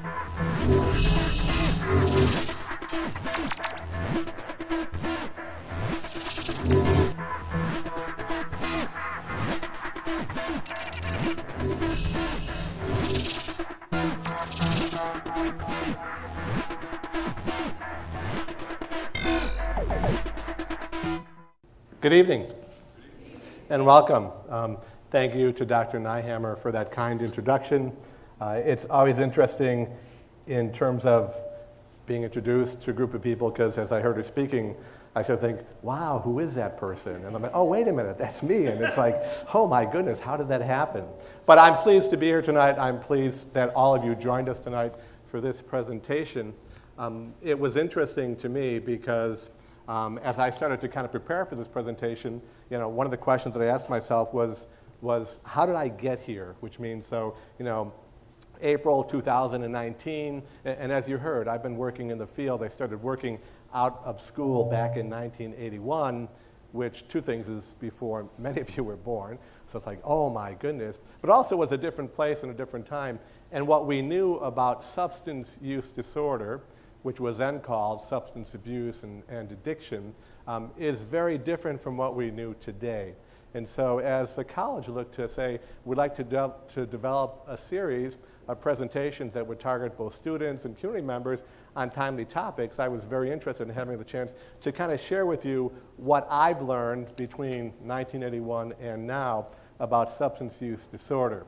Good evening, and welcome. Thank you to Dr. Nyhammer for that kind introduction. It's always interesting in terms of being introduced to a group of people, because as I heard her speaking, I sort of think, wow, who is that person? And I'm like, oh, wait a minute, that's me. And it's like, oh my goodness, how did that happen? But I'm pleased to be here tonight. I'm pleased that all of you joined us tonight for this presentation. It was interesting to me because as I started to kind of prepare for this presentation, one of the questions that I asked myself was how did I get here? Which means, April 2019, and as you heard, I've been working in the field. I started working out of school back in 1981, which two things is before many of you were born. So it's like, oh my goodness. But also was a different place and a different time. And what we knew about substance use disorder, which was then called substance abuse and addiction, is very different from what we knew today. And so as the college looked to say, we'd like to develop a series of presentations that would target both students and community members on timely topics, I was very interested in having the chance to kind of share with you what I've learned between 1981 and now about substance use disorder.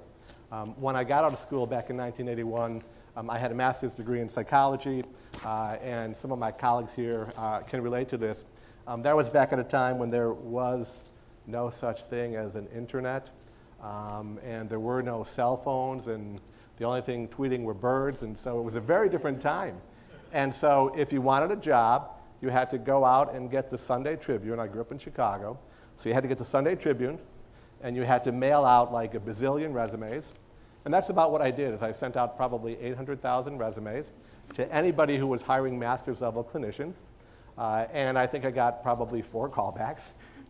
When I got out of school back in 1981, I had a master's degree in psychology, and some of my colleagues here can relate to this. That was back at a time when there was no such thing as an internet, and there were no cell phones, and the only thing tweeting were birds, and so it was a very different time. And so if you wanted a job, you had to go out and get the Sunday Tribune. I grew up in Chicago, so you had to get the Sunday Tribune, and you had to mail out like a bazillion resumes. And that's about what I did, is I sent out probably 800,000 resumes to anybody who was hiring master's level clinicians. And I think I got probably 4 callbacks.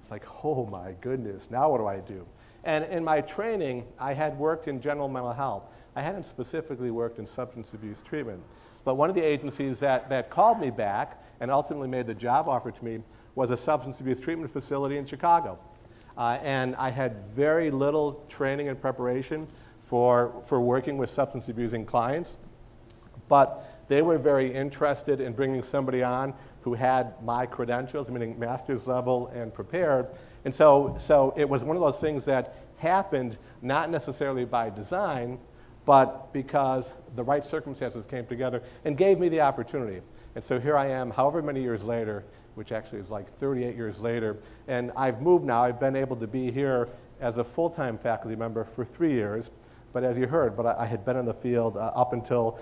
It's like, oh my goodness, now what do I do? And in my training, I had worked in general mental health. I hadn't specifically worked in substance abuse treatment. But one of the agencies that called me back and ultimately made the job offer to me was a substance abuse treatment facility in Chicago. And I had very little training and preparation for working with substance abusing clients, but they were very interested in bringing somebody on who had my credentials, meaning master's level and prepared. And so it was one of those things that happened not necessarily by design, but because the right circumstances came together and gave me the opportunity. And so here I am, however many years later, which actually is like 38 years later, and I've moved now. I've been able to be here as a full-time faculty member for 3 years. But as you heard, I had been in the field up until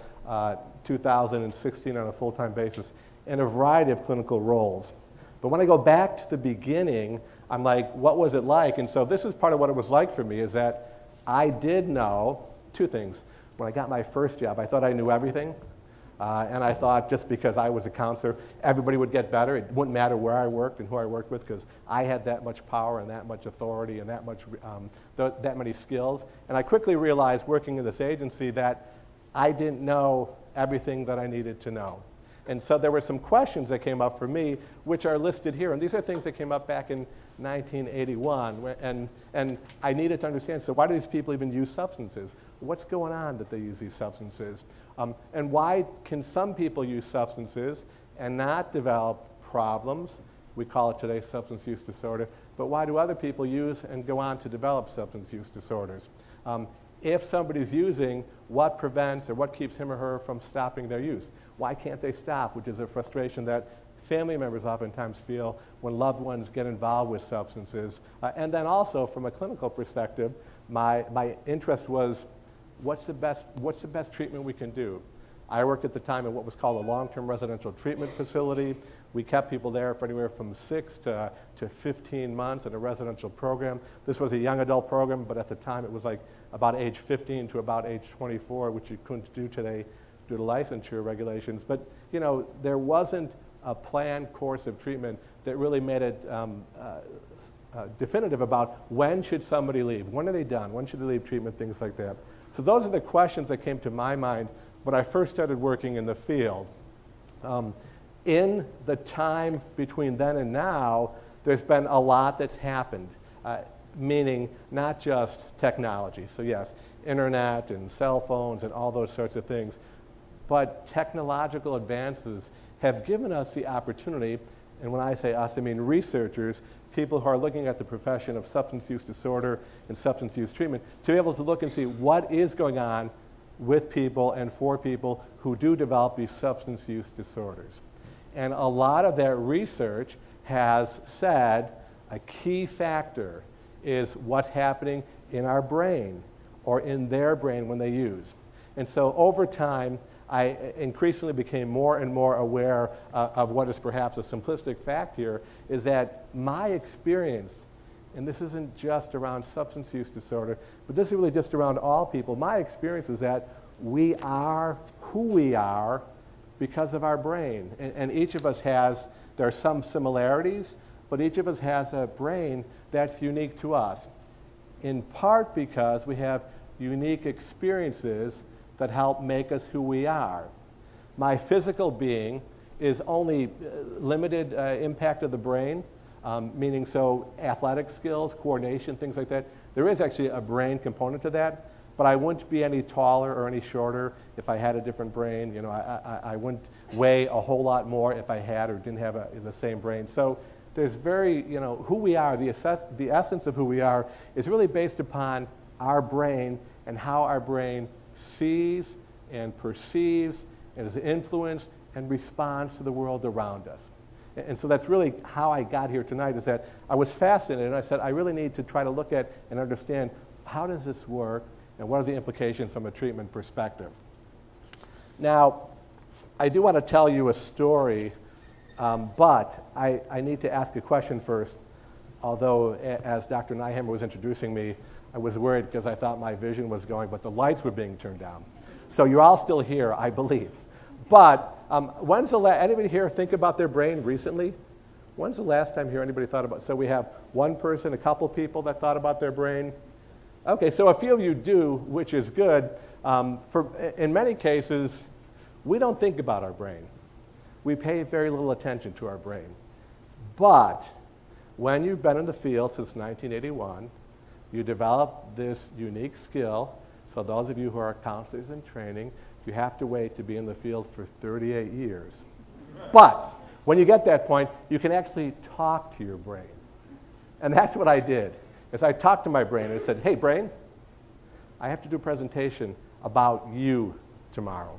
2016 on a full-time basis in a variety of clinical roles. But when I go back to the beginning, I'm like, what was it like? And so this is part of what it was like for me, is that I did know 2 things. When I got my first job, I thought I knew everything. And I thought just because I was a counselor, everybody would get better. It wouldn't matter where I worked and who I worked with, because I had that much power and that much authority and that many skills. And I quickly realized, working in this agency, that I didn't know everything that I needed to know. And so there were some questions that came up for me, which are listed here. And these are things that came up back in 1981. And I needed to understand, so why do these people even use substances? What's going on that they use these substances? And why can some people use substances and not develop problems? We call it today substance use disorder. But why do other people use and go on to develop substance use disorders? If somebody's using, what prevents or what keeps him or her from stopping their use? Why can't they stop? Which is a frustration that family members oftentimes feel when loved ones get involved with substances. And then also, from a clinical perspective, my interest was, what's the best treatment we can do? I worked at the time in what was called a long-term residential treatment facility. We kept people there for anywhere from 6 to 15 months in a residential program. This was a young adult program, but at the time it was like about age 15 to about age 24, which you couldn't do today due to licensure regulations. But there wasn't a planned course of treatment that really made it definitive about when should somebody leave, when are they done, when should they leave treatment, things like that. So those are the questions that came to my mind when I first started working in the field. In the time between then and now, there's been a lot that's happened, meaning not just technology. So yes, internet and cell phones and all those sorts of things, but technological advances have given us the opportunity, and when I say us, I mean researchers, people who are looking at the profession of substance use disorder and substance use treatment, to be able to look and see what is going on with people and for people who do develop these substance use disorders. And a lot of that research has said a key factor is what's happening in our brain or in their brain when they use. And so over time, I increasingly became more and more aware of what is perhaps a simplistic fact here, is that my experience, and this isn't just around substance use disorder, but this is really just around all people, my experience is that we are who we are because of our brain. And each of us has, there are some similarities, but each of us has a brain that's unique to us, in part because we have unique experiences that help make us who we are. My physical being is only limited impact of the brain, meaning so athletic skills, coordination, things like that. There is actually a brain component to that, but I wouldn't be any taller or any shorter if I had a different brain. You know, I wouldn't weigh a whole lot more if I had or didn't have the same brain. So there's very, you know, who we are, the essence of who we are is really based upon our brain and how our brain sees and perceives and is influenced and responds to the world around us. And so that's really how I got here tonight, is that I was fascinated and I said I really need to try to look at and understand how does this work and what are the implications from a treatment perspective. Now, I do want to tell you a story, but I need to ask a question first, although as Dr. Nyhammer was introducing me, I was worried because I thought my vision was going, but the lights were being turned down. So you're all still here, I believe. But when's the anybody here think about their brain recently? When's the last time here anybody thought about, so we have one person, a couple people that thought about their brain? Okay, so a few of you do, which is good. In many cases, we don't think about our brain. We pay very little attention to our brain. But when you've been in the field since 1981, you develop this unique skill. So those of you who are counselors in training, you have to wait to be in the field for 38 years. But when you get that point, you can actually talk to your brain. And that's what I did, is I talked to my brain and I said, hey, brain, I have to do a presentation about you tomorrow.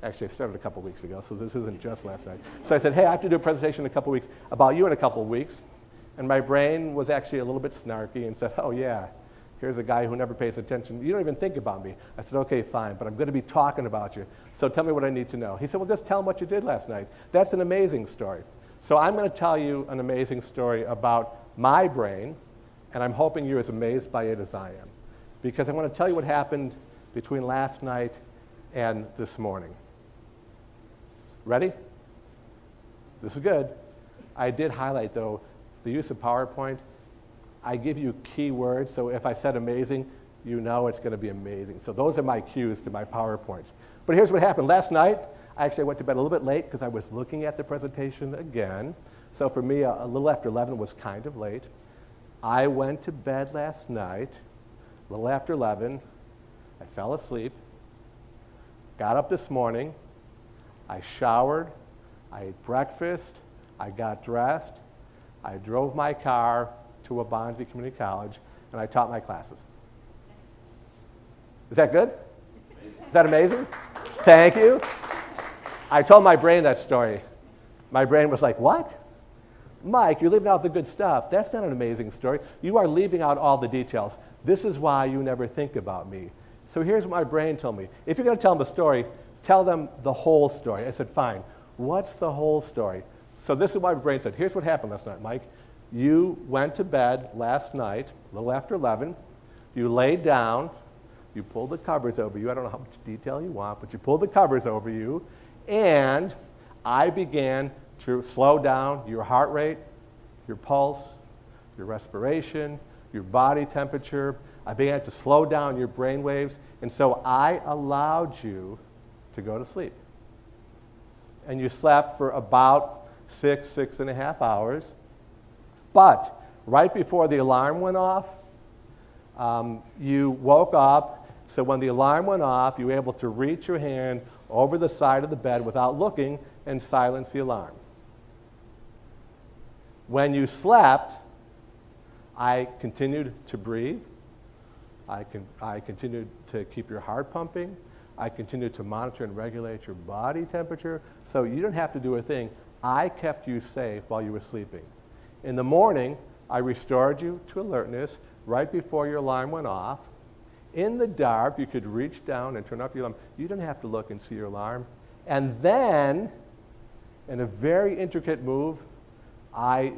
Actually, I started a couple weeks ago, so this isn't just last night. So I said, hey, I have to do a presentation in a couple weeks about you in a couple weeks. And my brain was actually a little bit snarky and said, oh, yeah, here's a guy who never pays attention. You don't even think about me. I said, okay, fine, but I'm going to be talking about you. So tell me what I need to know. He said, well, just tell him what you did last night. That's an amazing story. So I'm going to tell you an amazing story about my brain, and I'm hoping you're as amazed by it as I am, because I want to tell you what happened between last night and this morning. Ready? This is good. I did highlight, though, the use of PowerPoint. I give you key words, so if I said amazing, you know it's going to be amazing. So those are my cues to my PowerPoints. But here's what happened. Last night, I actually went to bed a little bit late because I was looking at the presentation again. So for me, a little after 11 was kind of late. I went to bed last night, a little after 11. I fell asleep, got up this morning, I showered, I ate breakfast, I got dressed, I drove my car to Waubonsie Community College, and I taught my classes. Is that good? Is that amazing? Thank you. I told my brain that story. My brain was like, what? Mike, you're leaving out the good stuff. That's not an amazing story. You are leaving out all the details. This is why you never think about me. So here's what my brain told me. If you're going to tell them a story, tell them the whole story. I said, fine. What's the whole story? So this is why my brain said, here's what happened last night, Mike. You went to bed last night, a little after 11. You laid down. You pulled the covers over you. I don't know how much detail you want, but you pulled the covers over you. And I began to slow down your heart rate, your pulse, your respiration, your body temperature. I began to slow down your brain waves. And so I allowed you to go to sleep. And you slept for about 6.5 hours. But right before the alarm went off, you woke up. So when the alarm went off, you were able to reach your hand over the side of the bed without looking and silence the alarm. When you slept, I continued to breathe. I continued to keep your heart pumping. I continued to monitor and regulate your body temperature. So you didn't have to do a thing. I kept you safe while you were sleeping. In the morning, I restored you to alertness right before your alarm went off. In the dark, you could reach down and turn off your alarm. You didn't have to look and see your alarm. And then, in a very intricate move, I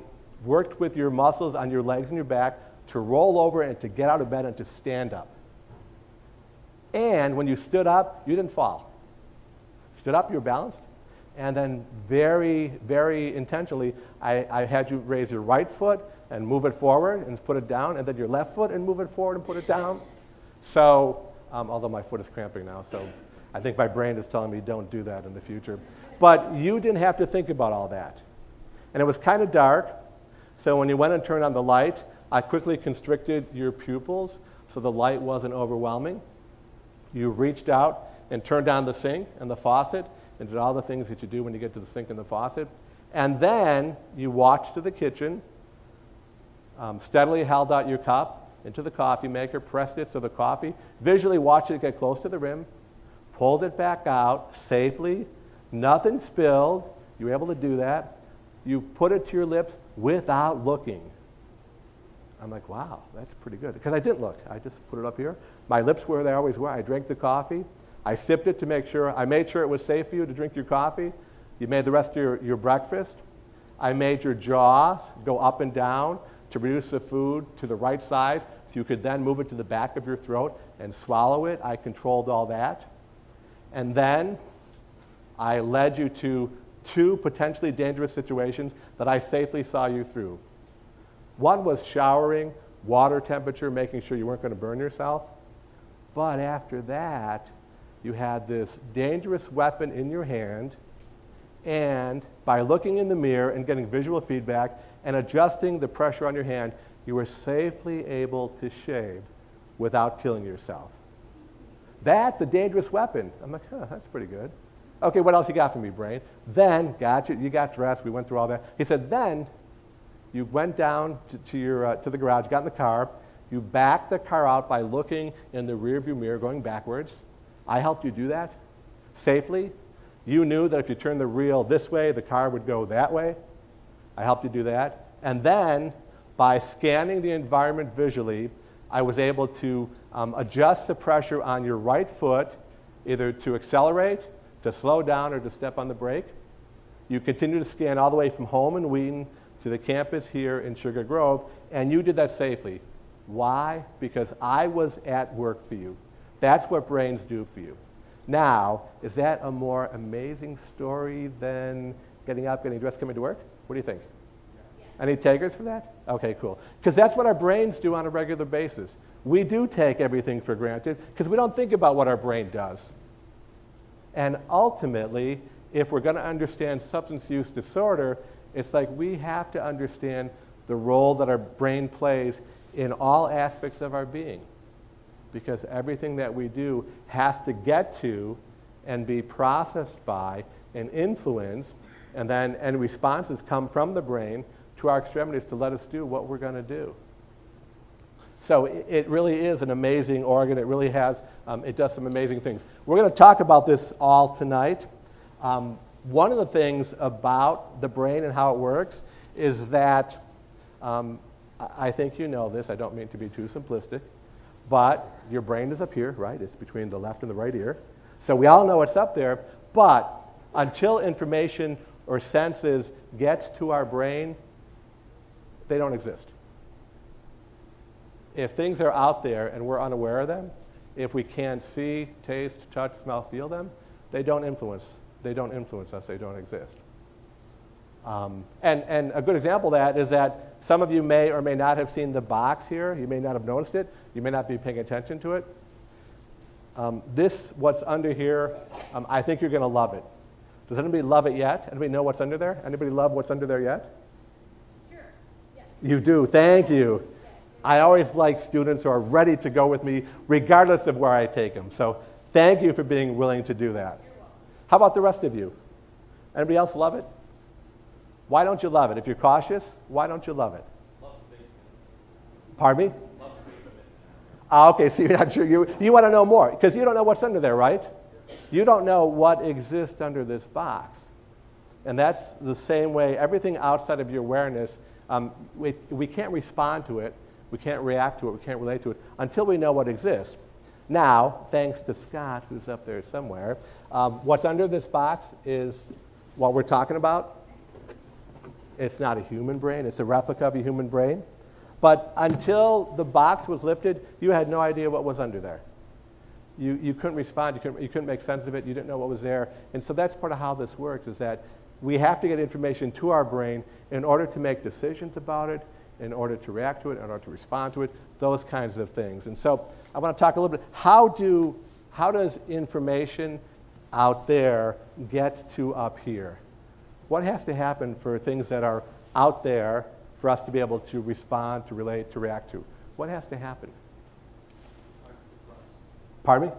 worked with your muscles on your legs and your back to roll over and to get out of bed and to stand up. And when you stood up, you didn't fall. Stood up, you were balanced. And then very, very intentionally, I had you raise your right foot and move it forward and put it down, and then your left foot and move it forward and put it down. So, although my foot is cramping now, so I think my brain is telling me don't do that in the future. But you didn't have to think about all that. And it was kind of dark, so when you went and turned on the light, I quickly constricted your pupils so the light wasn't overwhelming. You reached out and turned on the sink and the faucet and did all the things that you do when you get to the sink and the faucet. And then you walked to the kitchen, steadily held out your cup into the coffee maker, pressed it so the coffee, visually watched it get close to the rim, pulled it back out safely, nothing spilled. You were able to do that. You put it to your lips without looking. I'm like, wow, that's pretty good. Because I didn't look. I just put it up here. My lips were where they always were. I drank the coffee. I sipped it to make sure. I made sure it was safe for you to drink your coffee. You made the rest of your breakfast. I made your jaws go up and down to reduce the food to the right size so you could then move it to the back of your throat and swallow it. I controlled all that. And then I led you to 2 potentially dangerous situations that I safely saw you through. One was showering, water temperature, making sure you weren't going to burn yourself. But after that, you had this dangerous weapon in your hand, and by looking in the mirror and getting visual feedback and adjusting the pressure on your hand, you were safely able to shave without killing yourself. That's a dangerous weapon. I'm like, that's pretty good. Okay, what else you got for me, brain? Then, you got dressed, we went through all that. He said, then you went down to the garage, got in the car, you backed the car out by looking in the rearview mirror, going backwards. I helped you do that safely. You knew that if you turned the wheel this way, the car would go that way. I helped you do that. And then, by scanning the environment visually, I was able to adjust the pressure on your right foot, either to accelerate, to slow down, or to step on the brake. You continue to scan all the way from home in Wheaton to the campus here in Sugar Grove, and you did that safely. Why? Because I was at work for you. That's what brains do for you. Now, is that a more amazing story than getting up, getting dressed, coming to work? What do you think? Yeah. Any takers for that? Okay, cool. Because that's what our brains do on a regular basis. We do take everything for granted because we don't think about what our brain does. And ultimately, if we're going to understand substance use disorder, it's like we have to understand the role that our brain plays in all aspects of our being. Because everything that we do has to get to and be processed by and influenced, and then end responses come from the brain to our extremities to let us do what we're going to do. So it really is an amazing organ. It really has, it does some amazing things. We're going to talk about this all tonight. One of the things about the brain and how it works is that, I think you know this, I don't mean to be too simplistic, but your brain is up here, right? It's between the left and the right ear. So we all know it's up there, but until information or senses get to our brain, they don't exist. If things are out there and we're unaware of them, if we can't see, taste, touch, smell, feel them, they don't influence us, they don't exist. And a good example of that is that some of you may or may not have seen the box here. You may not have noticed it. You may not be paying attention to it. What's under here, I think you're going to love it. Does anybody love it yet? Anybody know what's under there? Anybody love what's under there yet? Sure. Yes. You do. Thank you. I always like students who are ready to go with me regardless of where I take them. So thank you for being willing to do that. You're welcome. How about the rest of you? Anybody else love it? Why don't you love it? If you're cautious, why don't you love it? Pardon me? Okay, so you're not sure. You want to know more because you don't know what's under there, right? You don't know what exists under this box. And that's the same way, everything outside of your awareness, we can't respond to it, we can't react to it, we can't relate to it until we know what exists. Now, thanks to Scott, who's up there somewhere, what's under this box is what we're talking about. It's not a human brain, it's a replica of a human brain. But until the box was lifted, you had no idea what was under there. You couldn't respond, you couldn't make sense of it, you didn't know what was there. And so that's part of how this works, is that we have to get information to our brain in order to make decisions about it, in order to react to it, in order to respond to it, those kinds of things. And so I want to talk a little bit, how does information out there get to up here? What has to happen for things that are out there for us to be able to respond, to relate, to react to? What has to happen? Pardon me?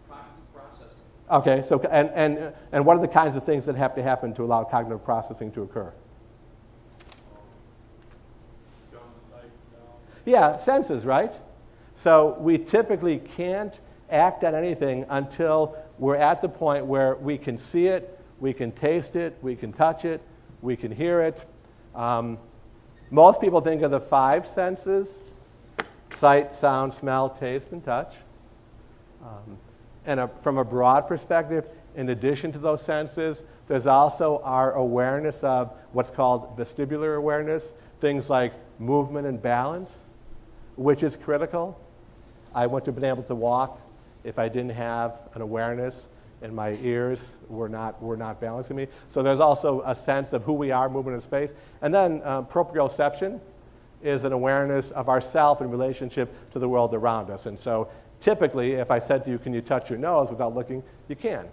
Cognitive processing. Okay, so and what are the kinds of things that have to happen to allow cognitive processing to occur? Yeah, senses, right? So we typically can't act on anything until we're at the point where we can see it, we can taste it, we can touch it, we can hear it. Most people think of the 5 senses: sight, sound, smell, taste, and touch. From a broad perspective, in addition to those senses, there's also our awareness of what's called vestibular awareness, things like movement and balance, which is critical. I wouldn't have been able to walk if I didn't have an awareness and my ears were not balancing me. So there's also a sense of who we are, movement in space. And then proprioception is an awareness of ourself in relationship to the world around us. And so typically, if I said to you, can you touch your nose without looking? You can.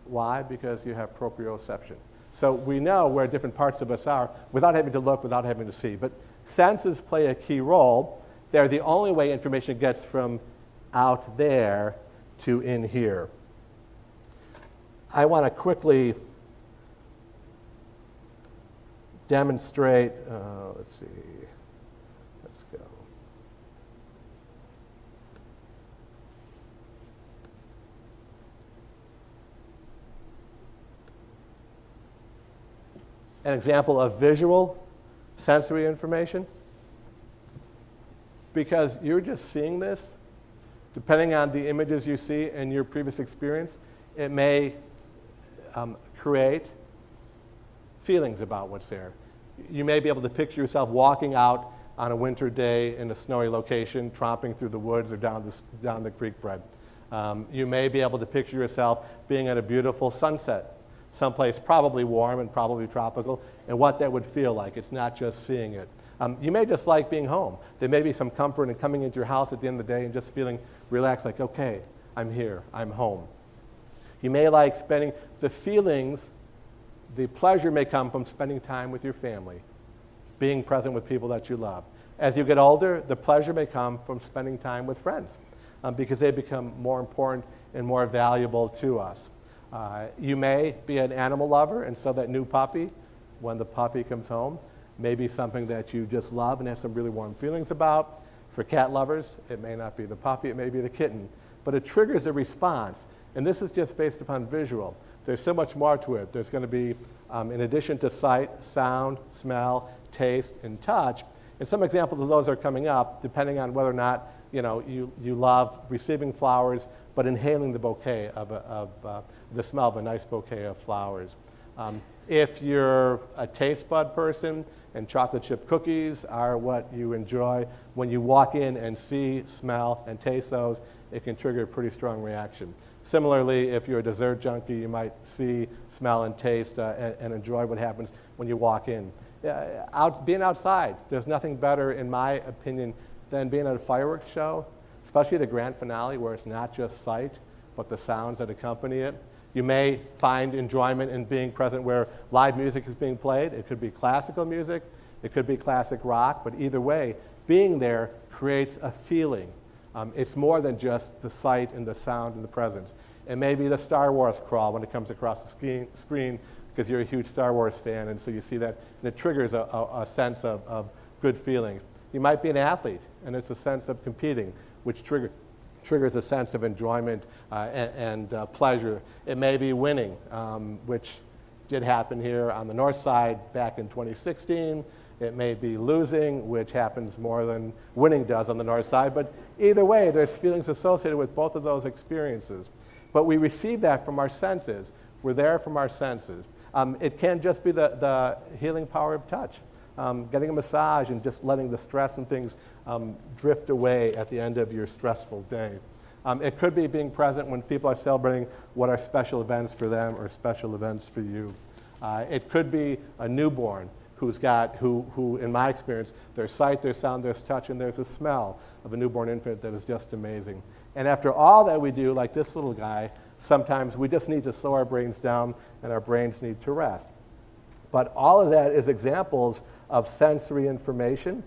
Why? Because you have proprioception. So we know where different parts of us are without having to look, without having to see. But senses play a key role. They're the only way information gets from out there to in here. I want to quickly demonstrate, let's see, let's go. An example of visual sensory information. Because you're just seeing this, depending on the images you see and your previous experience, it may create feelings about what's there. You may be able to picture yourself walking out on a winter day in a snowy location, tromping through the woods or down the creek bed. You may be able to picture yourself being at a beautiful sunset, someplace probably warm and probably tropical, and what that would feel like. It's not just seeing it. You may just like being home. There may be some comfort in coming into your house at the end of the day and just feeling relaxed, like, okay, I'm here, I'm home. You may like spending the feelings, the pleasure may come from spending time with your family, being present with people that you love. As you get older, the pleasure may come from spending time with friends because they become more important and more valuable to us. You may be an animal lover, and so that new puppy, when the puppy comes home, may be something that you just love and have some really warm feelings about. For cat lovers, it may not be the puppy, it may be the kitten. But it triggers a response. And this is just based upon visual. There's so much more to it. There's going to be, in addition to sight, sound, smell, taste, and touch, and some examples of those are coming up, depending on whether or not you love receiving flowers, but inhaling the bouquet of the smell of a nice bouquet of flowers. If you're a taste bud person and chocolate chip cookies are what you enjoy, when you walk in and see, smell, and taste those, it can trigger a pretty strong reaction. Similarly, if you're a dessert junkie, you might see, smell, and taste and enjoy what happens when you walk in. Being outside, there's nothing better, in my opinion, than being at a fireworks show, especially the grand finale where it's not just sight, but the sounds that accompany it. You may find enjoyment in being present where live music is being played. It could be classical music, it could be classic rock, but either way, being there creates a feeling. It's more than just the sight and the sound and the presence. It may be the Star Wars crawl when it comes across the screen because you're a huge Star Wars fan, and so you see that, and it triggers a sense of good feelings. You might be an athlete, and it's a sense of competing, which triggers a sense of enjoyment and pleasure. It may be winning, which did happen here on the north side back in 2016. It may be losing, which happens more than winning does on the north side. But either way, there's feelings associated with both of those experiences. But we receive that from our senses. We're there from our senses. It can just be the healing power of touch. Getting a massage and just letting the stress and things drift away at the end of your stressful day. It could be being present when people are celebrating what are special events for them or special events for you. It could be a newborn who in my experience, there's sight, there's sound, there's touch, and there's a smell of a newborn infant that is just amazing. And after all that we do, like this little guy, sometimes we just need to slow our brains down and our brains need to rest. But all of that is examples of sensory information,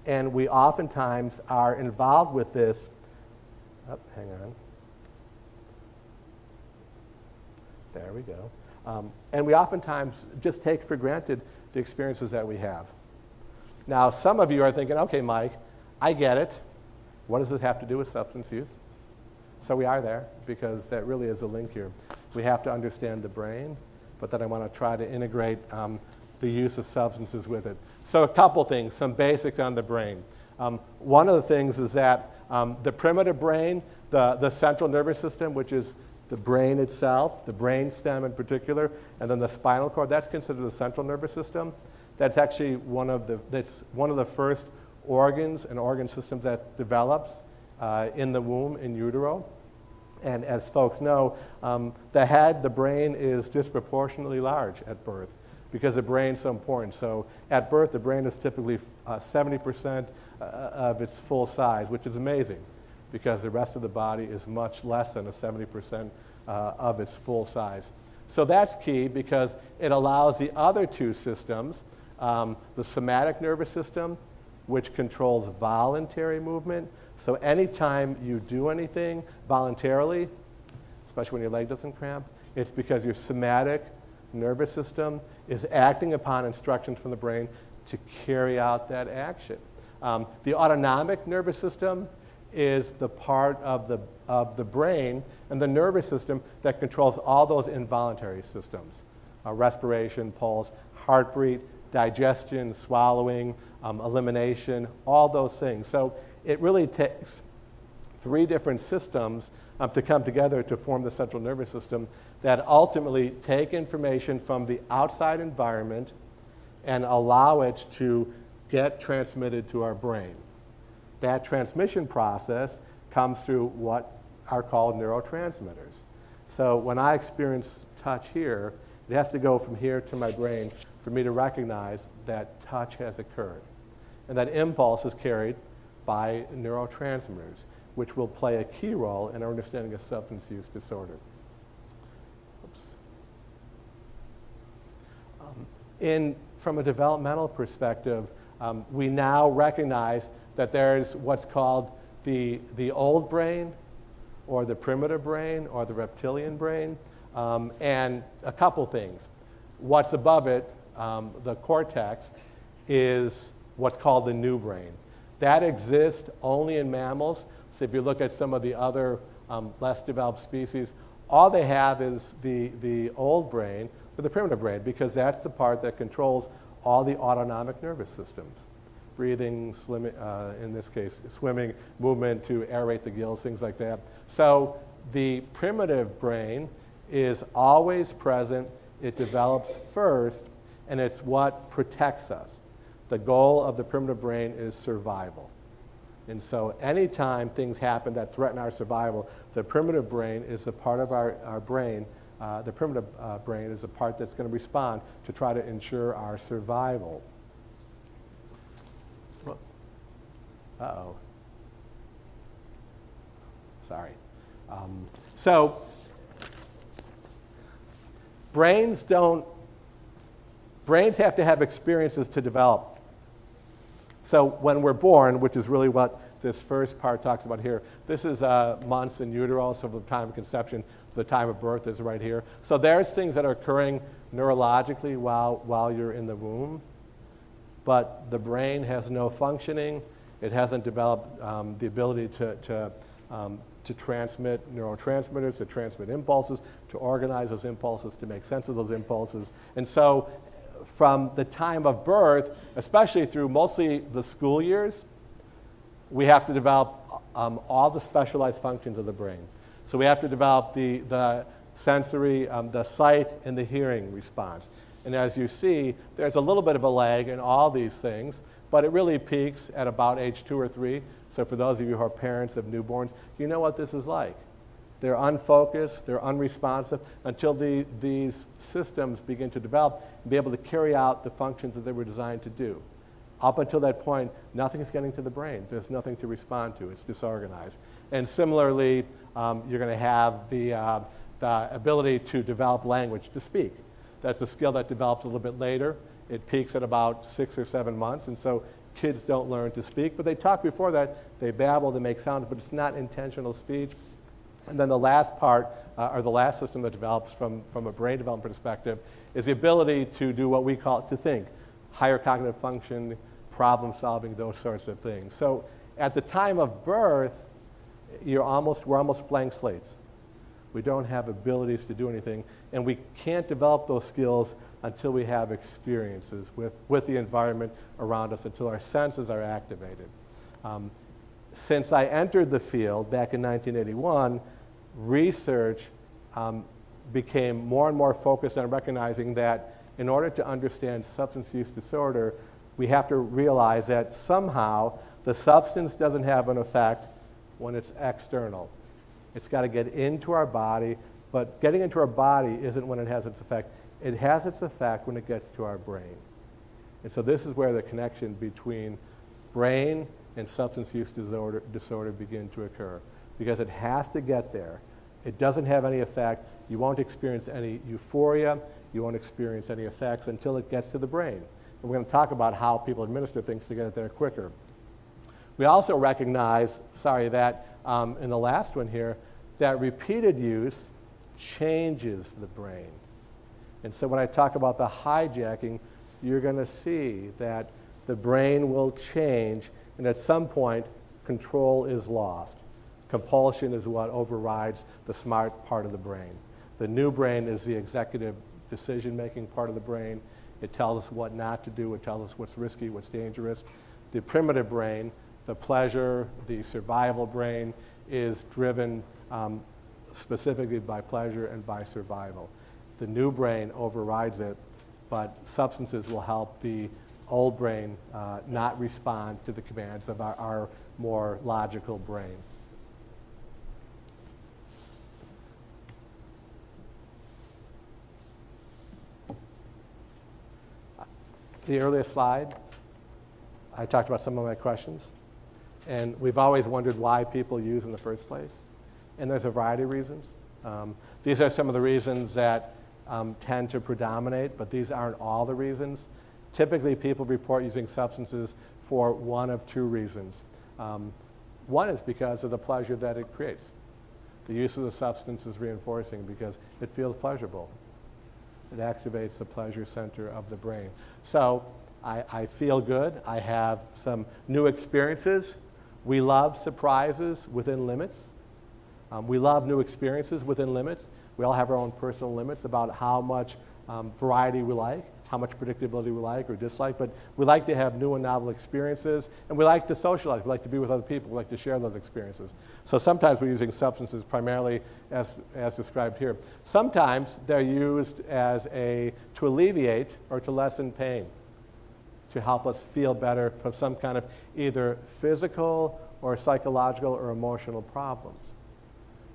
and we oftentimes are involved with this. Oh, hang on. There we go. And we oftentimes just take for granted the experiences that we have. Now, some of you are thinking, okay, Mike, I get it. What does this have to do with substance use? So we are there, because that really is a link here. We have to understand the brain, but then I want to try to integrate the use of substances with it. So a couple things, some basics on the brain. One of the things is that the primitive brain, the central nervous system, which is the brain itself, the brain stem in particular, and then the spinal cord, that's considered the central nervous system. That's actually one of the first organs and organ systems that develops in the womb, in utero. And as folks know, the head, the brain is disproportionately large at birth because the brain's so important. So at birth, the brain is typically 70% of its full size, which is amazing because the rest of the body is much less than a 70% of its full size. So that's key because it allows the other two systems, the somatic nervous system, which controls voluntary movement. So anytime you do anything voluntarily, especially when your leg doesn't cramp, it's because your somatic nervous system is acting upon instructions from the brain to carry out that action. The autonomic nervous system is the part of the brain and the nervous system that controls all those involuntary systems, respiration, pulse, heartbeat, digestion, swallowing, elimination, all those things. So it really takes three different systems to come together to form the central nervous system that ultimately take information from the outside environment and allow it to get transmitted to our brain. That transmission process comes through what are called neurotransmitters. So when I experience touch here, it has to go from here to my brain for me to recognize that touch has occurred. And that impulse is carried by neurotransmitters, which will play a key role in our understanding of substance use disorder. From a developmental perspective, we now recognize that there's what's called the old brain, or the primitive brain, or the reptilian brain, and a couple things. What's above it, the cortex, is what's called the new brain. That exists only in mammals. So if you look at some of the other less developed species, all they have is the old brain, or the primitive brain, because that's the part that controls all the autonomic nervous systems. Breathing, in this case, swimming, movement to aerate the gills, things like that. So the primitive brain is always present. It develops first, and it's what protects us. The goal of the primitive brain is survival. And so anytime things happen that threaten our survival, the primitive brain is a part of our brain. The primitive brain is a part that's going to respond to try to ensure our survival. Uh-oh. sorry. So brains have to have experiences to develop. So when we're born, which is really what this first part talks about here, this is months in utero, so from the time of conception to the time of birth is right here. So there's things that are occurring neurologically while you're in the womb, but the brain has no functioning. It hasn't developed the ability to transmit neurotransmitters, to transmit impulses, to organize those impulses, to make sense of those impulses. And so from the time of birth, especially through mostly the school years, we have to develop all the specialized functions of the brain. So we have to develop the sensory, the sight and the hearing response. And as you see, there's a little bit of a lag in all these things, but it really peaks at about age 2 or 3. So for those of you who are parents of newborns, you know what this is like. They're unfocused, they're unresponsive until these systems begin to develop and be able to carry out the functions that they were designed to do. Up until that point, nothing is getting to the brain. There's nothing to respond to. It's disorganized. And similarly, you're going to have the ability to develop language, to speak. That's a skill that develops a little bit later. It peaks at about 6 or 7 months, and so kids don't learn to speak, but they talk before that. They babble, they make sounds, but it's not intentional speech. And then the last part, or the last system that develops from a brain development perspective, is the ability to do what we call to think, higher cognitive function, problem solving, those sorts of things. So at the time of birth, we're almost blank slates. We don't have abilities to do anything, and we can't develop those skills until we have experiences with the environment around us, until our senses are activated. Since I entered the field back in 1981, research became more and more focused on recognizing that in order to understand substance use disorder, we have to realize that somehow the substance doesn't have an effect when it's external. It's got to get into our body, but getting into our body isn't when it has its effect. It has its effect when it gets to our brain. And so this is where the connection between brain and substance use disorder begin to occur, because it has to get there. It doesn't have any effect. You won't experience any euphoria. You won't experience any effects until it gets to the brain. And we're going to talk about how people administer things to get it there quicker. We also recognize, that in the last one here, that repeated use changes the brain. And so when I talk about the hijacking, you're going to see that the brain will change, and at some point, control is lost. Compulsion is what overrides the smart part of the brain. The new brain is the executive decision-making part of the brain. It tells us what not to do. It tells us what's risky, what's dangerous. The primitive brain, the pleasure, the survival brain, is driven specifically by pleasure and by survival. The new brain overrides it, but substances will help the old brain not respond to the commands of our more logical brain. The earlier slide, I talked about some of my questions, and we've always wondered why people use in the first place, and there's a variety of reasons. These are some of the reasons that tend to predominate, but these aren't all the reasons. Typically, people report using substances for one of two reasons. One is because of the pleasure that it creates. The use of the substance is reinforcing because it feels pleasurable. It activates the pleasure center of the brain. So I feel good. I have some new experiences. We love surprises within limits. We love new experiences within limits. We all have our own personal limits about how much variety we like, how much predictability we like or dislike, but we like to have new and novel experiences, and we like to socialize. We like to be with other people. We like to share those experiences. So sometimes we're using substances primarily as described here. Sometimes they're used to alleviate or to lessen pain, to help us feel better from some kind of either physical or psychological or emotional problems.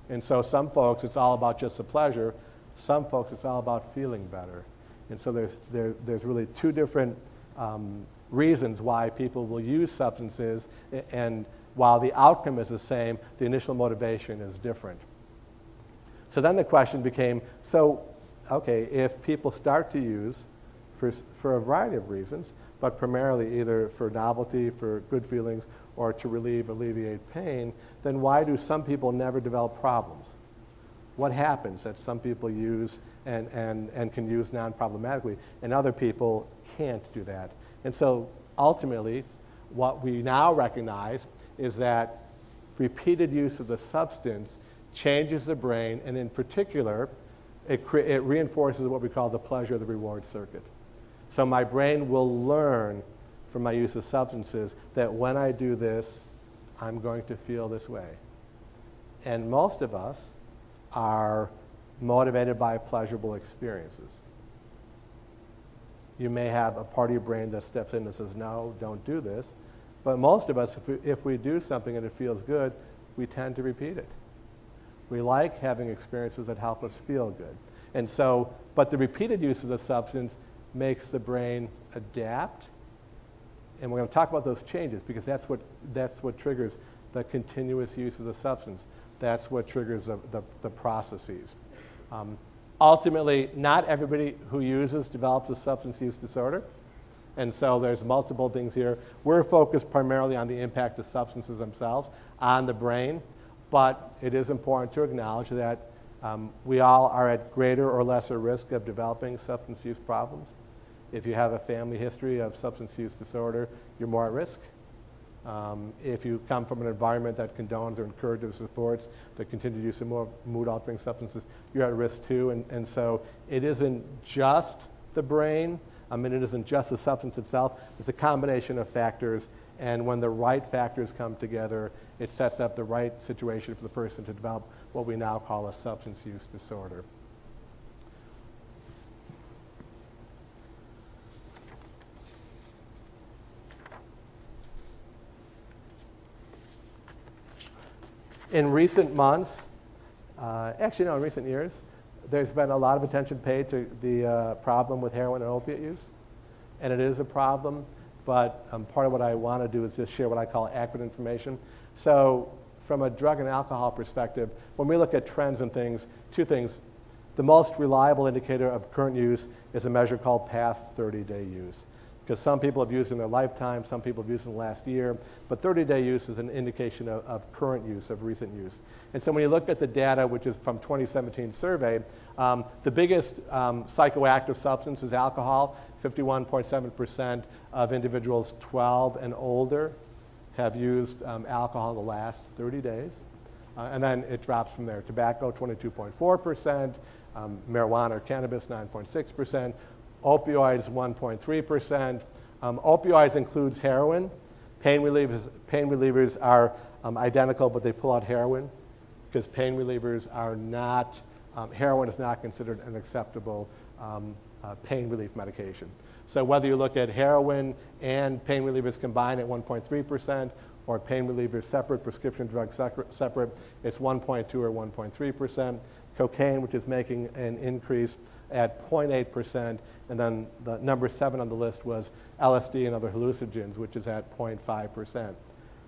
And so some folks, it's all about just the pleasure. Some folks, it's all about feeling better. And so there's really two different reasons why people will use substances, and while the outcome is the same, the initial motivation is different. So then the question became, okay, if people start to use for a variety of reasons, but primarily either for novelty, for good feelings, or to alleviate pain, then why do some people never develop problems? What happens that some people use and can use non-problematically, and other people can't do that? And so ultimately, what we now recognize is that repeated use of the substance changes the brain, and in particular, it reinforces what we call the pleasure of the reward circuit. So my brain will learn from my use of substances that when I do this, I'm going to feel this way. And most of us are motivated by pleasurable experiences. You may have a part of your brain that steps in and says, no, don't do this. But most of us, if we do something and it feels good, we tend to repeat it. We like having experiences that help us feel good. And so, but the repeated use of the substance makes the brain adapt. And we're going to talk about those changes because that's what triggers the continuous use of the substance. That's what triggers the processes. Ultimately, not everybody who uses develops a substance use disorder. And so there's multiple things here. We're focused primarily on the impact of substances themselves on the brain, but it is important to acknowledge that we all are at greater or lesser risk of developing substance use problems. If you have a family history of substance use disorder, you're more at risk. If you come from an environment that condones or encourages or supports the continued use of more mood-altering substances, you're at risk too. And so it isn't just the brain. It isn't just the substance itself. It's a combination of factors. And when the right factors come together, it sets up the right situation for the person to develop what we now call a substance use disorder. In recent months, in recent years, there's been a lot of attention paid to the problem with heroin and opiate use. And it is a problem, but part of what I want to do is just share what I call accurate information. So from a drug and alcohol perspective, when we look at trends and things, two things. The most reliable indicator of current use is a measure called past 30-day use. Because some people have used in their lifetime, some people have used in the last year, but 30-day use is an indication of current use, of recent use. And so when you look at the data, which is from 2017 survey, the biggest psychoactive substance is alcohol. 51.7% of individuals 12 and older have used alcohol in the last 30 days. And then it drops from there. Tobacco, 22.4%, marijuana or cannabis, 9.6%, opioids, 1.3%. Opioids includes heroin. Pain relievers are identical, but they pull out heroin because pain relievers are not, heroin is not considered an acceptable pain relief medication. So whether you look at heroin and pain relievers combined at 1.3%, or pain relievers separate, prescription drugs separate, it's 1.2 or 1.3%. Cocaine, which is making an increase at 0.8%, and then the number 7 on the list was LSD and other hallucinogens, which is at 0.5%.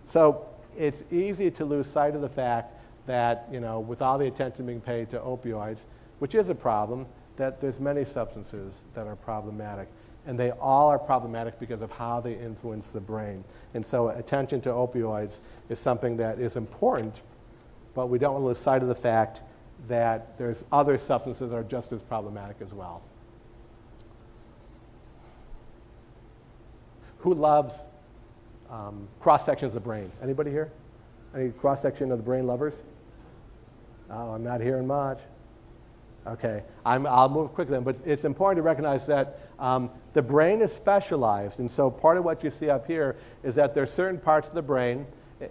So it's easy to lose sight of the fact that, with all the attention being paid to opioids, which is a problem, that there's many substances that are problematic. And they all are problematic because of how they influence the brain. And so attention to opioids is something that is important, but we don't want to lose sight of the fact that there's other substances that are just as problematic as well. Who loves cross-sections of the brain? Anybody here? Any cross-section of the brain lovers? Oh, I'm not hearing much. Okay, I'll move quickly then, but it's important to recognize that the brain is specialized, and so part of what you see up here is that there are certain parts of the brain,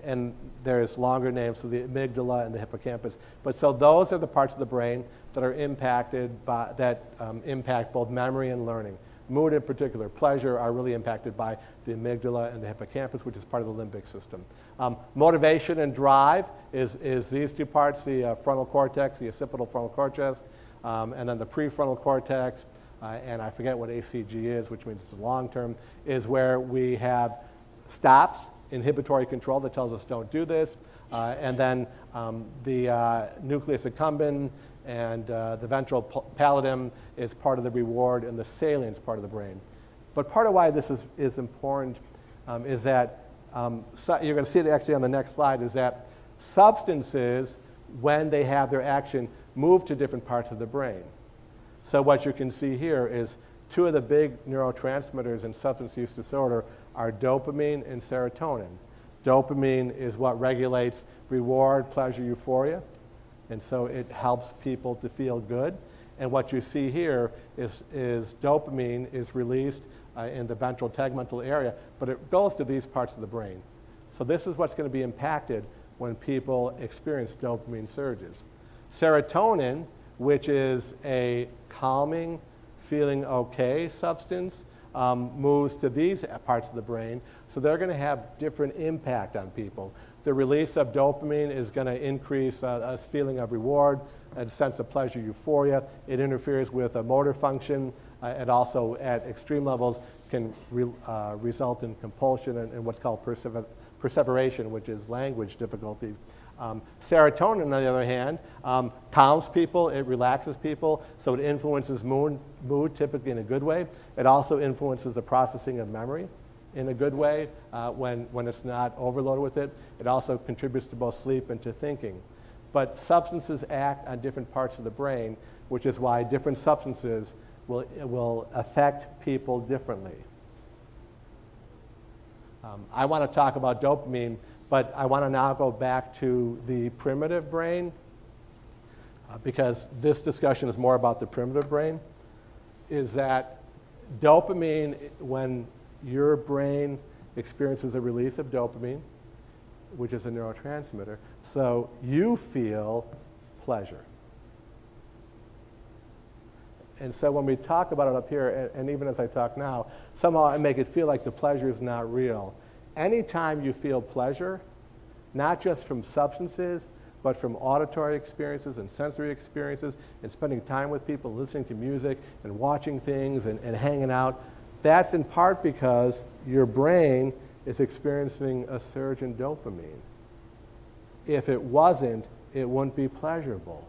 and there's longer names, so the amygdala and the hippocampus, but so those are the parts of the brain that are impacted by, impact both memory and learning. Mood in particular, pleasure are really impacted by the amygdala and the hippocampus, which is part of the limbic system. Motivation and drive is these two parts, the frontal cortex, the occipital frontal cortex, and then the prefrontal cortex, and I forget what ACG is, which means it's long term, is where we have stops inhibitory control that tells us don't do this, and then the nucleus accumbens and the ventral pallidum is part of the reward, and the salience part of the brain. But part of why this is important is that, you're going to see it actually on the next slide, is that substances, when they have their action, move to different parts of the brain. So what you can see here is two of the big neurotransmitters in substance use disorder are dopamine and serotonin. Dopamine is what regulates reward, pleasure, euphoria, and so it helps people to feel good. And what you see here is dopamine is released in the ventral tegmental area, but it goes to these parts of the brain. So this is what's going to be impacted when people experience dopamine surges. Serotonin, which is a calming, feeling okay substance, moves to these parts of the brain, so they're going to have different impact on people. The release of dopamine is going to increase a feeling of reward, a sense of pleasure, euphoria. It interferes with a motor function. It also, at extreme levels, can result in compulsion and what's called perseveration, which is language difficulties. Serotonin, on the other hand, calms people, it relaxes people, so it influences mood, typically in a good way. It also influences the processing of memory in a good way when it's not overloaded with it. It also contributes to both sleep and to thinking. But substances act on different parts of the brain, which is why different substances will affect people differently. I want to talk about dopamine, but I want to now go back to the primitive brain because this discussion is more about the primitive brain, is that dopamine, when your brain experiences a release of dopamine, which is a neurotransmitter, so you feel pleasure. And so when we talk about it up here, and even as I talk now, somehow I make it feel like the pleasure is not real. Anytime you feel pleasure, not just from substances, but from auditory experiences and sensory experiences, and spending time with people, listening to music, and watching things, and hanging out, that's in part because your brain is experiencing a surge in dopamine. If it wasn't, it wouldn't be pleasurable.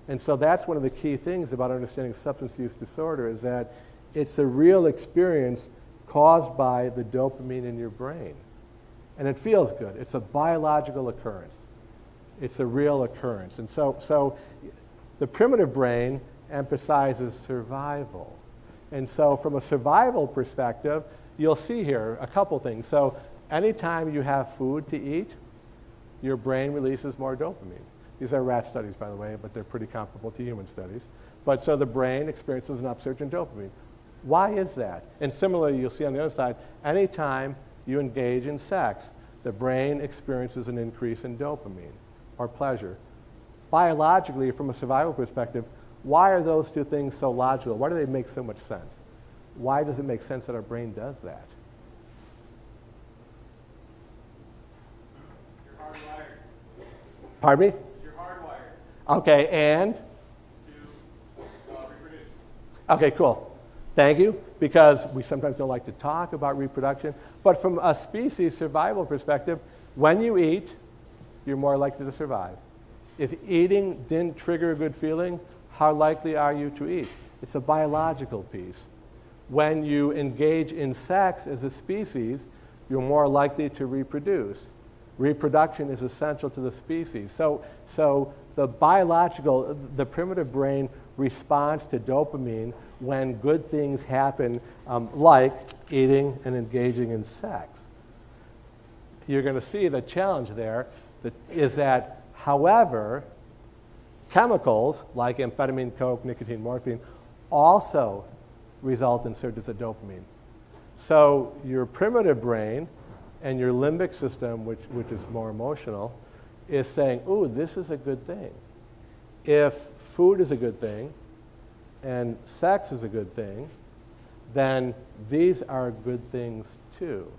And so that's one of the key things about understanding substance use disorder, is that it's a real experience caused by the dopamine in your brain. And it feels good. It's a biological occurrence. It's a real occurrence. And so the primitive brain emphasizes survival. And so from a survival perspective, you'll see here a couple things. So anytime you have food to eat, your brain releases more dopamine. These are rat studies, by the way, but they're pretty comparable to human studies. But so the brain experiences an upsurge in dopamine. Why is that? And similarly, you'll see on the other side, anytime you engage in sex, the brain experiences an increase in dopamine or pleasure. Biologically, from a survival perspective, why are those two things so logical? Why do they make so much sense? Why does it make sense that our brain does that? You're hardwired. Pardon me? You're hardwired Okay, and? to reproduce. Okay, cool. Thank you, because we sometimes don't like to talk about reproduction, but from a species survival perspective, when you eat, you're more likely to survive. If eating didn't trigger a good feeling, how likely are you to eat? It's a biological piece. When you engage in sex as a species, you're more likely to reproduce. Reproduction is essential to the species. So the primitive brain responds to dopamine when good things happen, like eating and engaging in sex. You're going to see the challenge there is that, however, chemicals like amphetamine, coke, nicotine, morphine also result in surges of dopamine. So your primitive brain and your limbic system, which is more emotional, is saying, ooh, this is a good thing. If food is a good thing and sex is a good thing, then these are good things too.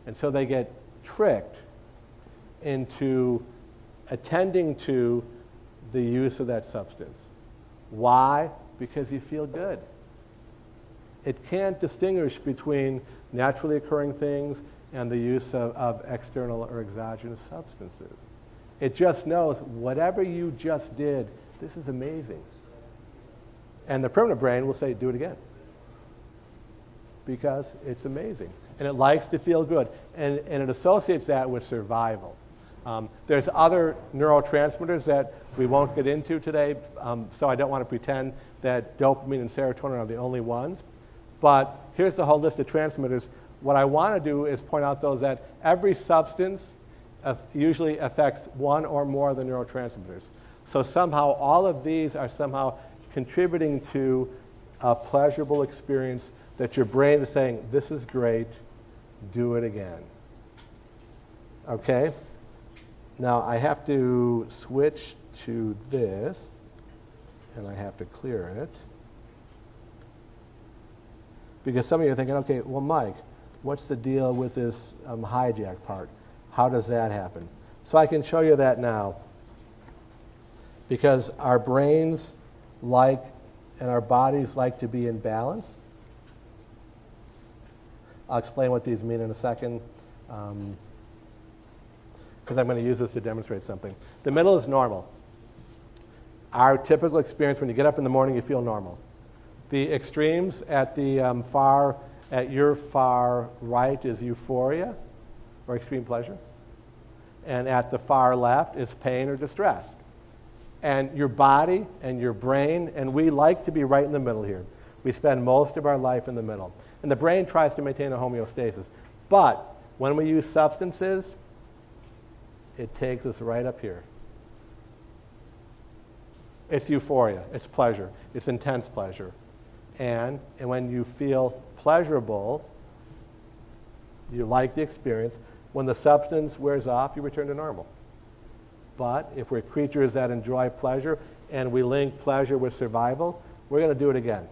And so they get tricked into attending to the use of that substance. Why? Because you feel good. It can't distinguish between naturally occurring things and the use of external or exogenous substances. It just knows whatever you just did, this is amazing. And the primitive brain will say, do it again. Because it's amazing. And it likes to feel good. And it associates that with survival. There's other neurotransmitters that we won't get into today, so I don't want to pretend that dopamine and serotonin are the only ones. But here's the whole list of transmitters. What I want to do is point out those that every substance usually affects one or more of the neurotransmitters. So somehow all of these are somehow contributing to a pleasurable experience that your brain is saying, this is great, do it again. Okay? Now I have to switch to this, and I have to clear it. Because some of you are thinking, okay, well, Mike, what's the deal with this hijack part? How does that happen? So I can show you that now. Because our brains like and our bodies like to be in balance. I'll explain what these mean in a second, because I'm going to use this to demonstrate something. The middle is normal. Our typical experience when you get up in the morning, you feel normal. The extremes at your far right is euphoria or extreme pleasure. And at the far left is pain or distress. And your body and your brain, and we like to be right in the middle here. We spend most of our life in the middle. And the brain tries to maintain a homeostasis. But when we use substances, it takes us right up here. It's euphoria, it's pleasure, it's intense pleasure. And when you feel pleasurable, you like the experience. When the substance wears off, you return to normal. But if we're creatures that enjoy pleasure and we link pleasure with survival, we're going to do it again.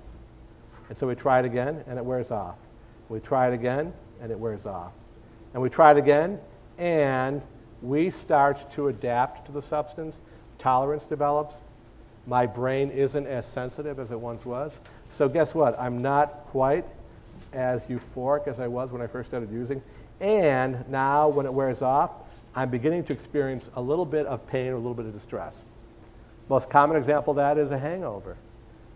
And so we try it again, and it wears off. We try it again, and it wears off. And we try it again, and we start to adapt to the substance. Tolerance develops. My brain isn't as sensitive as it once was. So guess what? I'm not quite as euphoric as I was when I first started using. And now when it wears off, I'm beginning to experience a little bit of pain or a little bit of distress. Most common example of that is a hangover.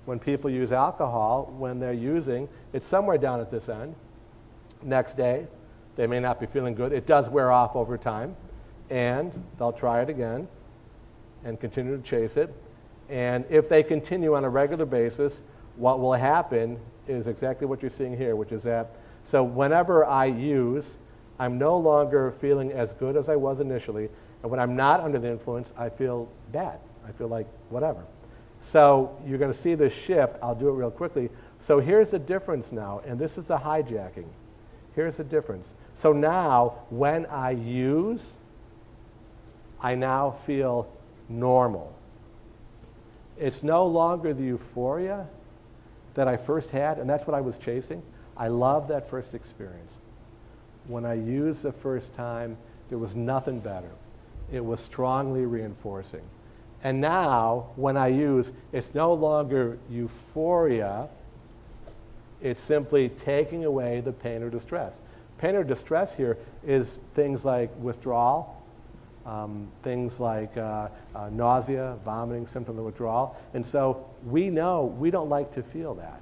When people use alcohol, when they're using, it's somewhere down at this end. Next day, they may not be feeling good. It does wear off over time. And they'll try it again and continue to chase it. And if they continue on a regular basis, what will happen is exactly what you're seeing here, which is that, so whenever I use, I'm no longer feeling as good as I was initially. And when I'm not under the influence, I feel bad. I feel like whatever. So you're going to see this shift. I'll do it real quickly. So here's the difference now, and this is the hijacking. Here's the difference. So now, when I use, I now feel normal. It's no longer the euphoria that I first had, and that's what I was chasing. I love that first experience. When I used the first time, there was nothing better. It was strongly reinforcing. And now, when I use, it's no longer euphoria. It's simply taking away the pain or distress. Pain or distress here is things like withdrawal, things like nausea, vomiting, symptom of withdrawal. And so we know we don't like to feel that.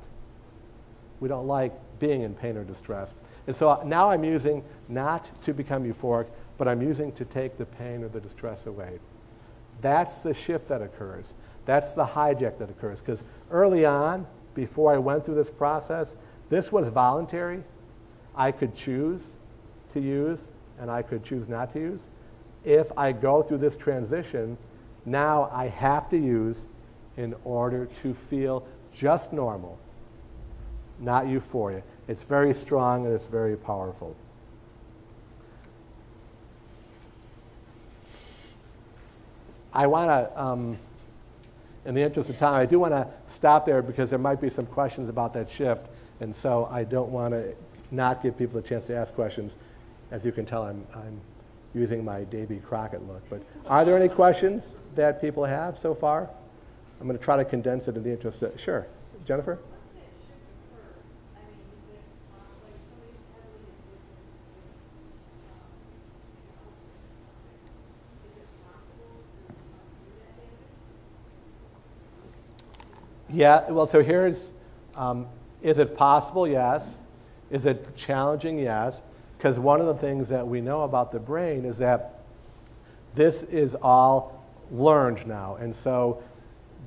We don't like being in pain or distress. And so now I'm using not to become euphoric, but I'm using to take the pain or the distress away. That's the shift that occurs. That's the hijack that occurs. Because early on, before I went through this process, this was voluntary. I could choose to use, and I could choose not to use. If I go through this transition, now I have to use in order to feel just normal, not euphoria. It's very strong and it's very powerful. I want to, in the interest of time, I do want to stop there because there might be some questions about that shift, and so I don't want to not give people a chance to ask questions. As you can tell, I'm using my Davy Crockett look. But are there any questions that people have so far? I'm going to try to condense it in the interest of, sure. Jennifer? Once that shift occurs, I mean, is it like somebody's heavily addicted Yeah, well, so here's, is it possible? Yes. Is it challenging? Yes. Because one of the things that we know about the brain is that this is all learned now. And so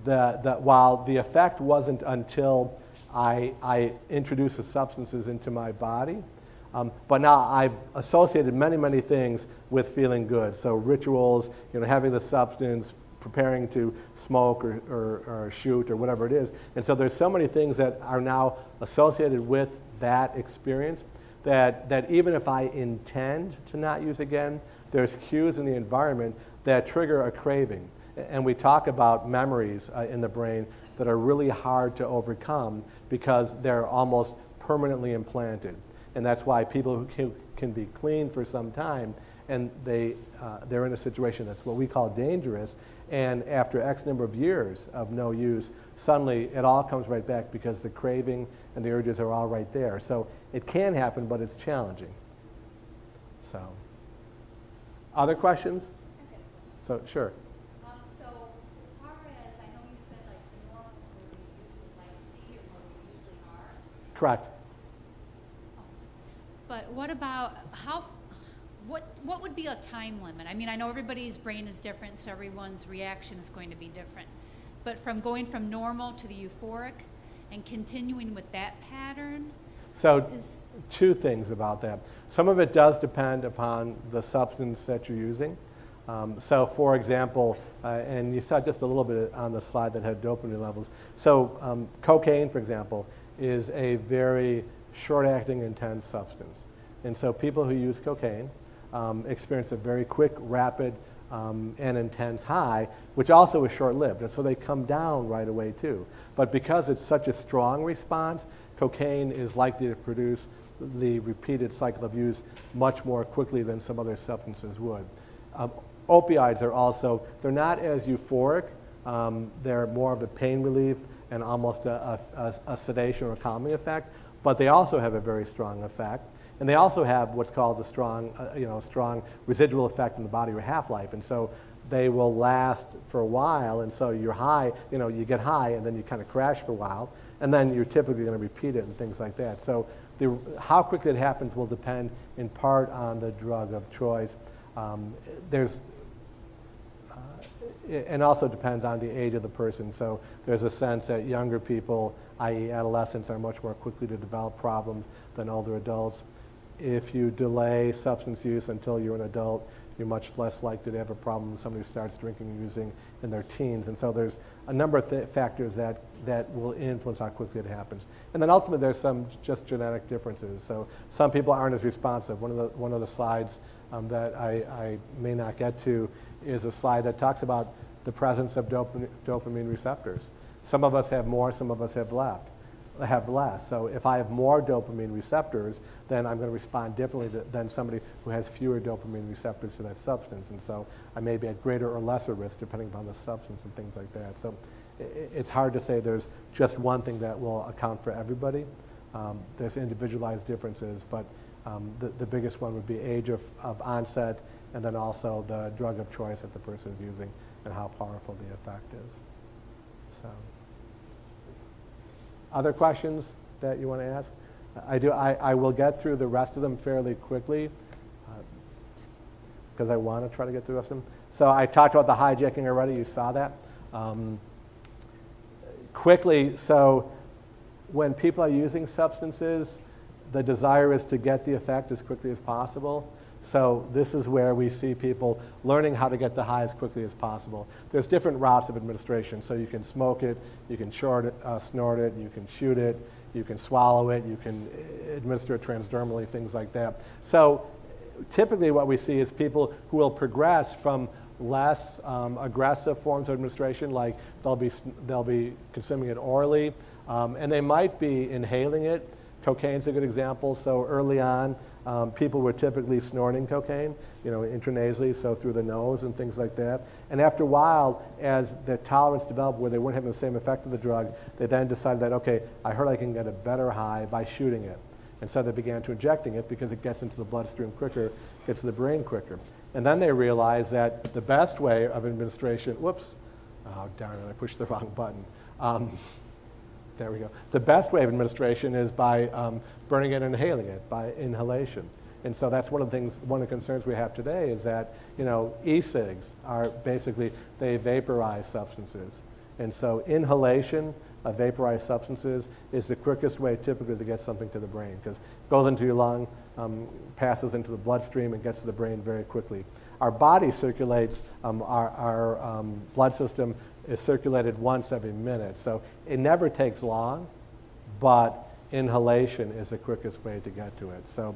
while the effect wasn't until I introduced the substances into my body, but now I've associated many, many things with feeling good. So rituals, having the substance, preparing to smoke or shoot or whatever it is. And so there's so many things that are now associated with that experience that even if I intend to not use again, there's cues in the environment that trigger a craving. And we talk about memories in the brain that are really hard to overcome because they're almost permanently implanted. And that's why people who can be clean for some time and they're in a situation that's what we call dangerous, and after X number of years of no use, suddenly it all comes right back because the craving and the urges are all right there. So it can happen, but it's challenging. So, other questions? Okay. So, sure. So as far as, I know you said like the normal where we usually like to be or where we usually are. Correct. But what about what would be a time limit? I mean, I know everybody's brain is different, so everyone's reaction is going to be different. But from going from normal to the euphoric and continuing with that pattern, So two things about that. Some of it does depend upon the substance that you're using. So for example, and you saw just a little bit on the slide that had dopamine levels. So cocaine, for example, is a very short-acting, intense substance. And so people who use cocaine experience a very quick, rapid, and intense high, which also is short-lived. And so they come down right away too. But because it's such a strong response, cocaine is likely to produce the repeated cycle of use much more quickly than some other substances would. Opioids are also, they're not as euphoric. They're more of a pain relief and almost a sedation or a calming effect, but they also have a very strong effect. And they also have what's called a strong, strong residual effect in the body or half-life. And so they will last for a while. And so you're high, you get high and then you kind of crash for a while. And then you're typically going to repeat it and things like that. So how quickly it happens will depend in part on the drug of choice. And also depends on the age of the person. So there's a sense that younger people, i.e. adolescents, are much more quickly to develop problems than older adults. If you delay substance use until you're an adult, you're much less likely to have a problem with somebody who starts drinking and using in their teens. And so there's a number of factors that will influence how quickly it happens. And then ultimately there's some just genetic differences. So some people aren't as responsive. One of the slides that I may not get to is a slide that talks about the presence of dopamine receptors. Some of us have more, some of us have less. So if I have more dopamine receptors, then I'm going to respond differently than somebody who has fewer dopamine receptors to that substance. And so I may be at greater or lesser risk depending upon the substance and things like that. So it's hard to say there's just one thing that will account for everybody. There's individualized differences, but the biggest one would be age of onset, and then also the drug of choice that the person is using and how powerful the effect is. So, other questions that you want to ask? I will get through the rest of them fairly quickly because I want to try to get through the rest of them. So I talked about the hijacking already. You saw that. Quickly, so when people are using substances, the desire is to get the effect as quickly as possible. So this is where we see people learning how to get the high as quickly as possible. There's different routes of administration. So you can smoke it, you can snort it, you can shoot it, you can swallow it, you can administer it transdermally, things like that. So typically what we see is people who will progress from less aggressive forms of administration, like they'll be consuming it orally, and they might be inhaling it. Cocaine's a good example. So early on, people were typically snorting cocaine, intranasally, so through the nose and things like that. And after a while, as the tolerance developed where they weren't having the same effect of the drug, they then decided that, okay, I heard I can get a better high by shooting it. And so they began to injecting it because it gets into the bloodstream quicker, gets to the brain quicker. And then they realized that the best way of administration, whoops, oh darn it, I pushed the wrong button. There we go. The best way of administration is by burning it and inhaling it, by inhalation. And so that's one of the concerns we have today is that, e-cigs are basically, they vaporize substances. And so inhalation of vaporized substances is the quickest way typically to get something to the brain, because it goes into your lung, passes into the bloodstream, and gets to the brain very quickly. Our body circulates, our blood system is circulated once every minute, so it never takes long, but inhalation is the quickest way to get to it. So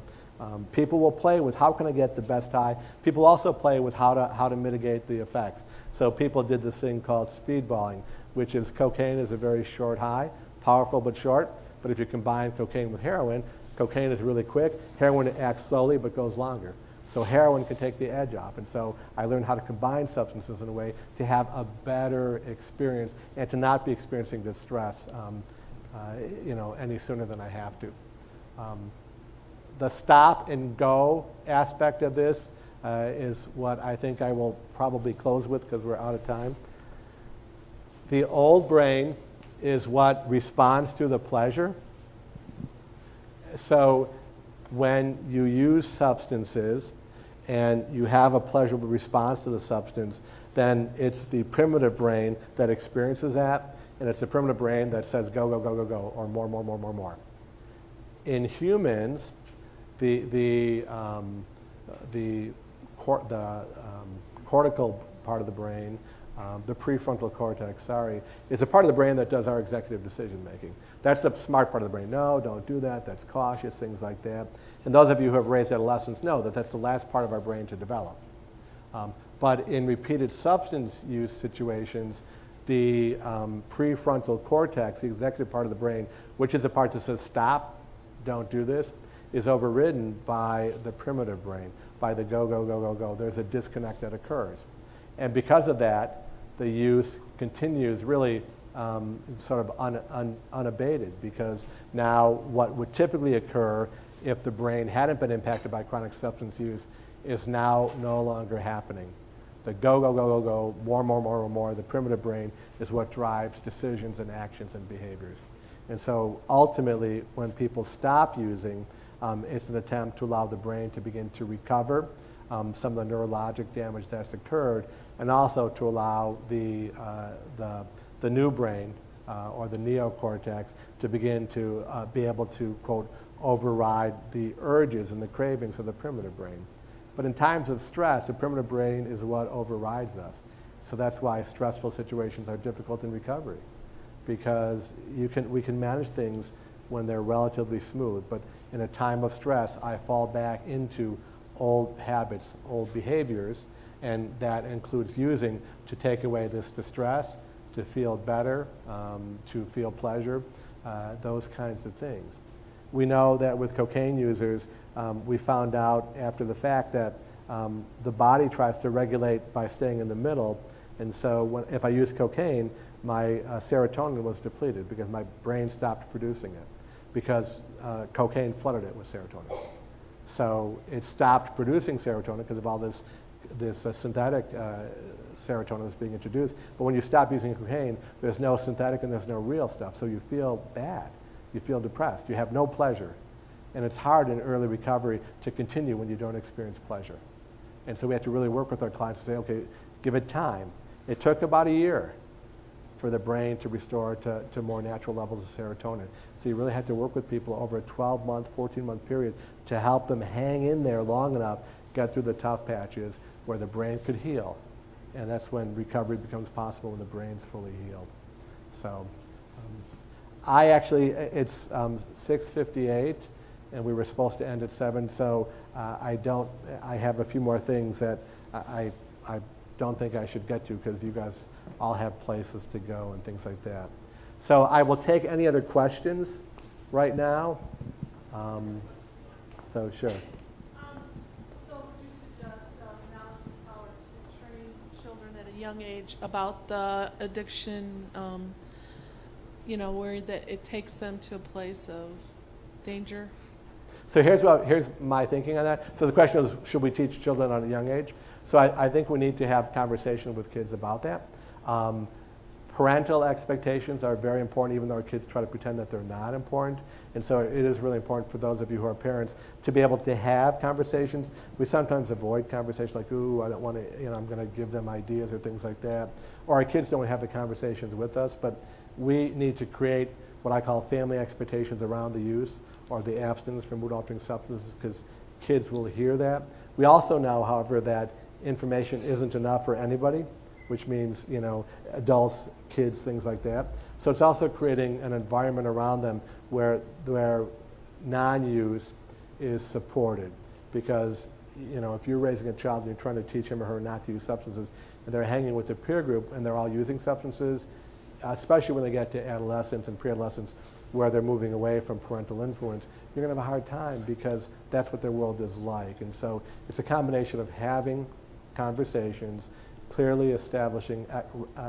people will play with how can I get the best high. People also play with how to mitigate the effects. So people did this thing called speedballing, which is cocaine is a very short high, powerful but short. But if you combine cocaine with heroin, cocaine is really quick. Heroin acts slowly but goes longer. So heroin can take the edge off. And so I learned how to combine substances in a way to have a better experience and to not be experiencing distress any sooner than I have to. The stop and go aspect of this is what I think I will probably close with because we're out of time. The old brain is what responds to the pleasure. So when you use substances and you have a pleasurable response to the substance, then it's the primitive brain that experiences that, and it's the primitive brain that says go, go, go, go, go, or more, more, more, more, more. In humans, the cortical part of the brain, the prefrontal cortex, is a part of the brain that does our executive decision making. That's the smart part of the brain. No, don't do that. That's cautious, things like that. And those of you who have raised adolescents know that that's the last part of our brain to develop. But in repeated substance use situations, the prefrontal cortex, the executive part of the brain, which is the part that says stop, don't do this, is overridden by the primitive brain, by the go, go, go, go, go. There's a disconnect that occurs. And because of that, the use continues really sort of unabated, because now what would typically occur if the brain hadn't been impacted by chronic substance use is now no longer happening. The go, go, go, go, go, more, more, more, more, more, the primitive brain is what drives decisions and actions and behaviors. And so ultimately, when people stop using, it's an attempt to allow the brain to begin to recover some of the neurologic damage that's occurred, and also to allow the new brain or the neocortex to begin to be able to, quote, override the urges and the cravings of the primitive brain. But in times of stress, the primitive brain is what overrides us. So that's why stressful situations are difficult in recovery, because we can manage things when they're relatively smooth, but in a time of stress, I fall back into old habits, old behaviors, and that includes using to take away this distress, to feel better, to feel pleasure, those kinds of things. We know that with cocaine users, we found out after the fact that the body tries to regulate by staying in the middle, and so if I use cocaine, my serotonin was depleted because my brain stopped producing it, because cocaine flooded it with serotonin. So it stopped producing serotonin because of all this synthetic serotonin that's being introduced. But when you stop using cocaine, there's no synthetic and there's no real stuff. So you feel bad. You feel depressed. You have no pleasure. And it's hard in early recovery to continue when you don't experience pleasure. And so we have to really work with our clients to say, okay, give it time. It took about a year for the brain to restore to more natural levels of serotonin. So you really have to work with people over a 12-month, 14-month period to help them hang in there long enough, get through the tough patches where the brain could heal. And that's when recovery becomes possible, when the brain's fully healed. So it's 6:58, and we were supposed to end at 7, so I have a few more things that I don't think I should get to, because you guys all have places to go and things like that. So I will take any other questions right now. So sure. So would you suggest knowledge is power to train children at a young age about the addiction, where it takes them to a place of danger? So here's my thinking on that. So the question is, should we teach children at a young age? So I think we need to have conversation with kids about that. Parental expectations are very important, even though our kids try to pretend that they're not important. And so it is really important for those of you who are parents to be able to have conversations. We sometimes avoid conversations like, ooh, I don't want to, I'm going to give them ideas or things like that. Or our kids don't have the conversations with us, but we need to create what I call family expectations around the use or the abstinence from mood-altering substances, because kids will hear that. We also know, however, that information isn't enough for anybody, which means, adults, kids, things like that. So it's also creating an environment around them where non-use is supported. Because, if you're raising a child and you're trying to teach him or her not to use substances, and they're hanging with their peer group and they're all using substances, especially when they get to adolescence and pre-adolescence, where they're moving away from parental influence, you're going to have a hard time because that's what their world is like. And so it's a combination of having conversations, clearly establishing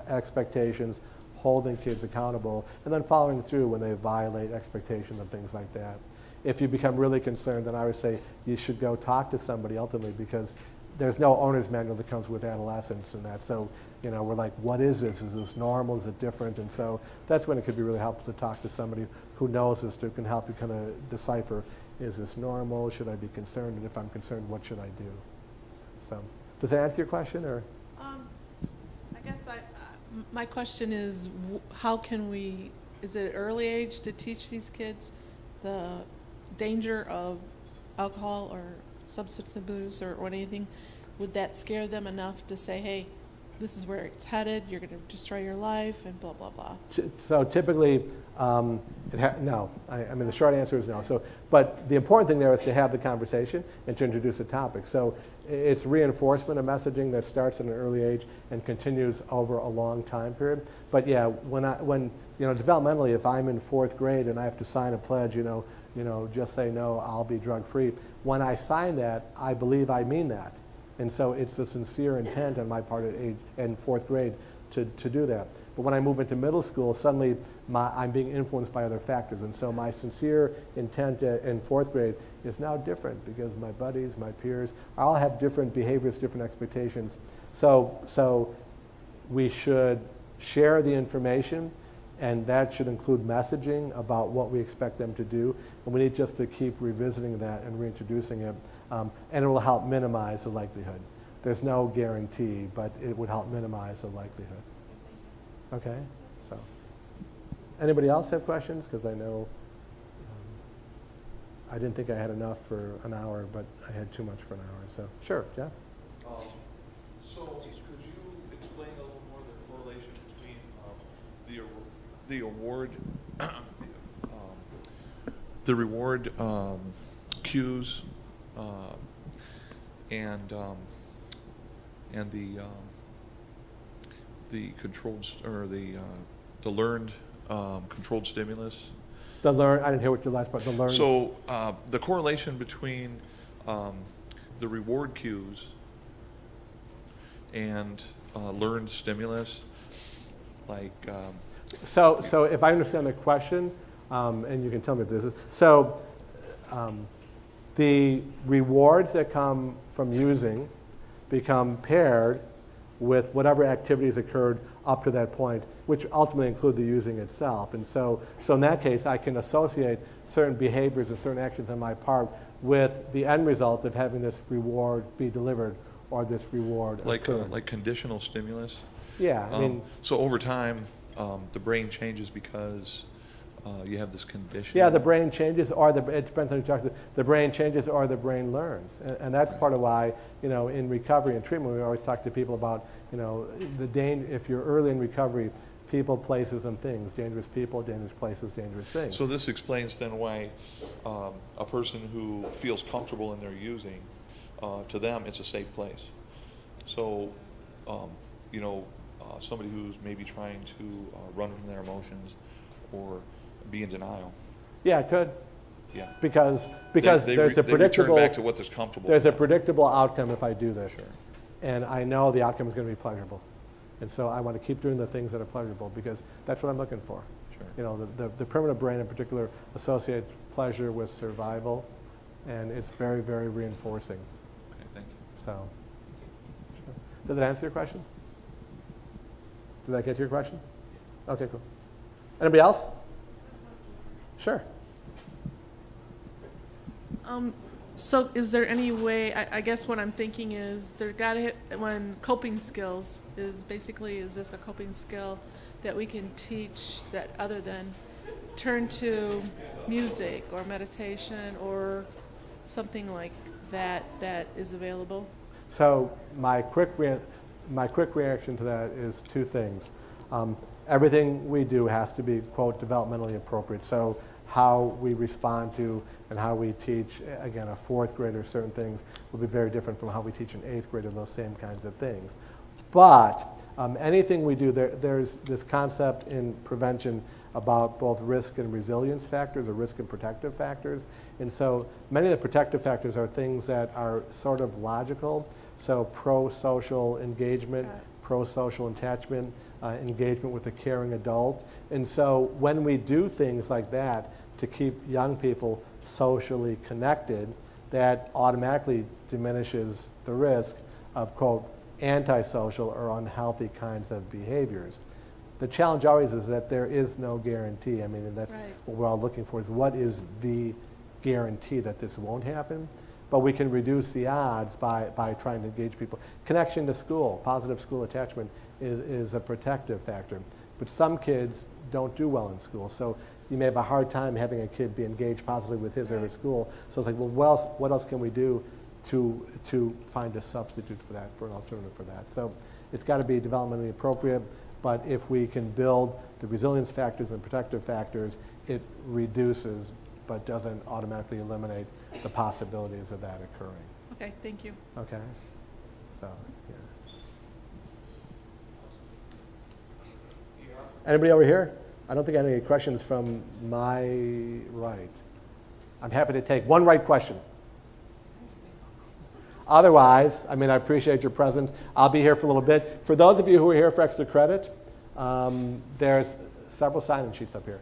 expectations, holding kids accountable, and then following through when they violate expectations and things like that. If you become really concerned, then I would say you should go talk to somebody ultimately, because there's no owner's manual that comes with adolescence and that. So, we're like, what is this? Is this normal? Is it different? And so that's when it could be really helpful to talk to somebody who knows this, who can help you kind of decipher, is this normal? Should I be concerned? And if I'm concerned, what should I do? So, does that answer your question, or? I guess my question is, how can we, is it early age to teach these kids the danger of alcohol or substance abuse or anything? Would that scare them enough to say, hey, this is where it's headed, you're going to destroy your life, and blah, blah, blah? So typically, no. I mean, the short answer is no. So, but the important thing there is to have the conversation and to introduce a topic. So it's reinforcement of messaging that starts at an early age and continues over a long time period. But yeah, when developmentally, if I'm in 4th grade and I have to sign a pledge, just say no, I'll be drug free. When I sign that, I believe I mean that. And so it's a sincere intent on my part at age in 4th grade to do that. But when I move into middle school, suddenly I'm being influenced by other factors. And so my sincere intent in 4th grade is now different because my buddies, my peers, all have different behaviors, different expectations. So we should share the information, and that should include messaging about what we expect them to do. And we need just to keep revisiting that and reintroducing it. And it will help minimize the likelihood. There's no guarantee, but it would help minimize the likelihood. Okay, so. Anybody else have questions? Because I know I didn't think I had enough for an hour, but I had too much for an hour. So, sure, Jeff? So could you explain a little more the correlation between the award, the reward cues and the controlled or the learned controlled stimulus? I didn't hear what your last part. The learn. So the correlation between the reward cues and learned stimulus, like. So if I understand the question, and you can tell me if this is so. The rewards that come from using become paired with whatever activities occurred up to that point, which ultimately include the using itself. And so in that case, I can associate certain behaviors or certain actions on my part with the end result of having this reward be delivered or this reward occur. Like conditional stimulus? Yeah, I mean. So over time, the brain changes because you have this condition. Yeah, the brain changes, or it depends on who you talk to. The brain changes, or the brain learns, and that's part of why in recovery and treatment we always talk to people about the danger. If you're early in recovery, people, places, and things, dangerous people, dangerous places, dangerous things. So this explains then why a person who feels comfortable in their using, to them it's a safe place. So somebody who's maybe trying to run from their emotions or be in denial. Yeah, it could. Yeah. Because they there's a predictable. They return back to what is comfortable. There's for a them. predictable outcome if I do this. Sure. And I know the outcome is going to be pleasurable. And so I want to keep doing the things that are pleasurable because that's what I'm looking for. Sure. The primitive brain in particular associates pleasure with survival, and it's very, very reinforcing. Okay, thank you. So, sure. Did that answer your question? Did that get to your question? Okay, cool. Anybody else? Sure. So is there any way, I guess what I'm thinking is there gotta hit, when coping skills is basically, is this a coping skill that we can teach that other than turn to music or meditation or something like that that is available? So my quick reaction to that is two things. Everything we do has to be, quote, developmentally appropriate. So how we respond to and how we teach, again, a fourth grader certain things will be very different from how we teach an eighth grader those same kinds of things. But anything we do, there's this concept in prevention about both risk and resilience factors, or risk and protective factors. And so many of the protective factors are things that are sort of logical. So pro-social engagement, pro-social attachment, engagement with a caring adult. And so when we do things like that to keep young people socially connected, that automatically diminishes the risk of, quote, antisocial or unhealthy kinds of behaviors. The challenge always is that there is no guarantee. I mean, and that's Right. what we're all looking for, is what is the guarantee that this won't happen? But we can reduce the odds by trying to engage people. Connection to school, positive school attachment is a protective factor. But some kids don't do well in school. So you may have a hard time having a kid be engaged positively with his or her school. So it's like, well, what else can we do to find a substitute for that, for an alternative for that? So it's got to be developmentally appropriate. But if we can build the resilience factors and protective factors, it reduces but doesn't automatically eliminate the possibilities of that occurring. Okay, thank you. Okay? So, yeah. Anybody over here? I don't think I have any questions from my right. I'm happy to take one right question. Otherwise, I mean, I appreciate your presence. I'll be here for a little bit. For those of you who are here for extra credit, there's several sign-in sheets up here.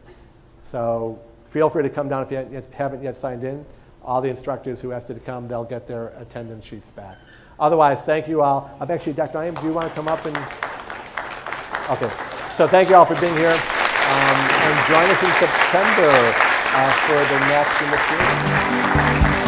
So feel free to come down if you haven't yet signed in. All the instructors who asked you to come, they'll get their attendance sheets back. Otherwise, thank you all. Actually, Dr. Naim, do you want to come up and? Okay. So thank you all for being here. And join us in September for the next in the series.